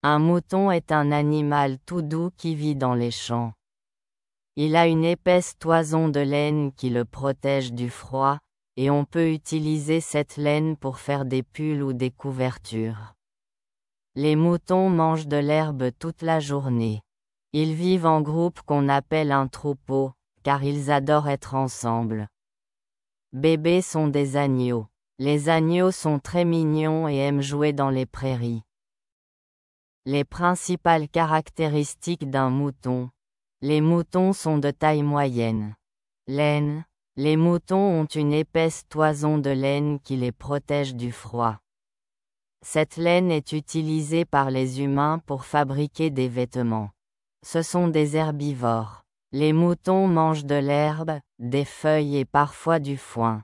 Un mouton est un animal tout doux qui vit dans les champs. Il a une épaisse toison de laine qui le protège du froid, et on peut utiliser cette laine pour faire des pulls ou des couvertures. Les moutons mangent de l'herbe toute la journée. Ils vivent en groupe qu'on appelle un troupeau, car ils adorent être ensemble. Bébés sont des agneaux. Les agneaux sont très mignons et aiment jouer dans les prairies. Les principales caractéristiques d'un mouton. Les moutons sont de taille moyenne. Laine. Les moutons ont une épaisse toison de laine qui les protège du froid. Cette laine est utilisée par les humains pour fabriquer des vêtements. Ce sont des herbivores. Les moutons mangent de l'herbe, des feuilles et parfois du foin.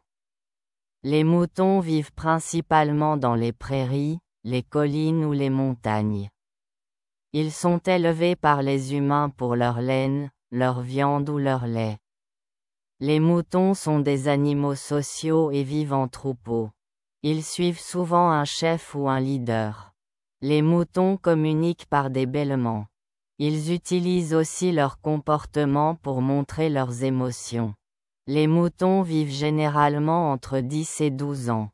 Les moutons vivent principalement dans les prairies, les collines ou les montagnes. Ils sont élevés par les humains pour leur laine, leur viande ou leur lait. Les moutons sont des animaux sociaux et vivent en troupeau. Ils suivent souvent un chef ou un leader. Les moutons communiquent par des bêlements. Ils utilisent aussi leur comportement pour montrer leurs émotions. Les moutons vivent généralement entre 10 et 12 ans.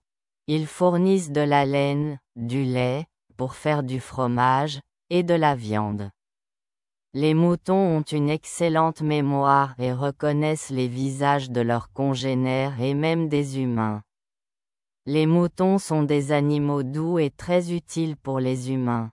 Ils fournissent de la laine, du lait, pour faire du fromage, et de la viande. Les moutons ont une excellente mémoire et reconnaissent les visages de leurs congénères et même des humains. Les moutons sont des animaux doux et très utiles pour les humains.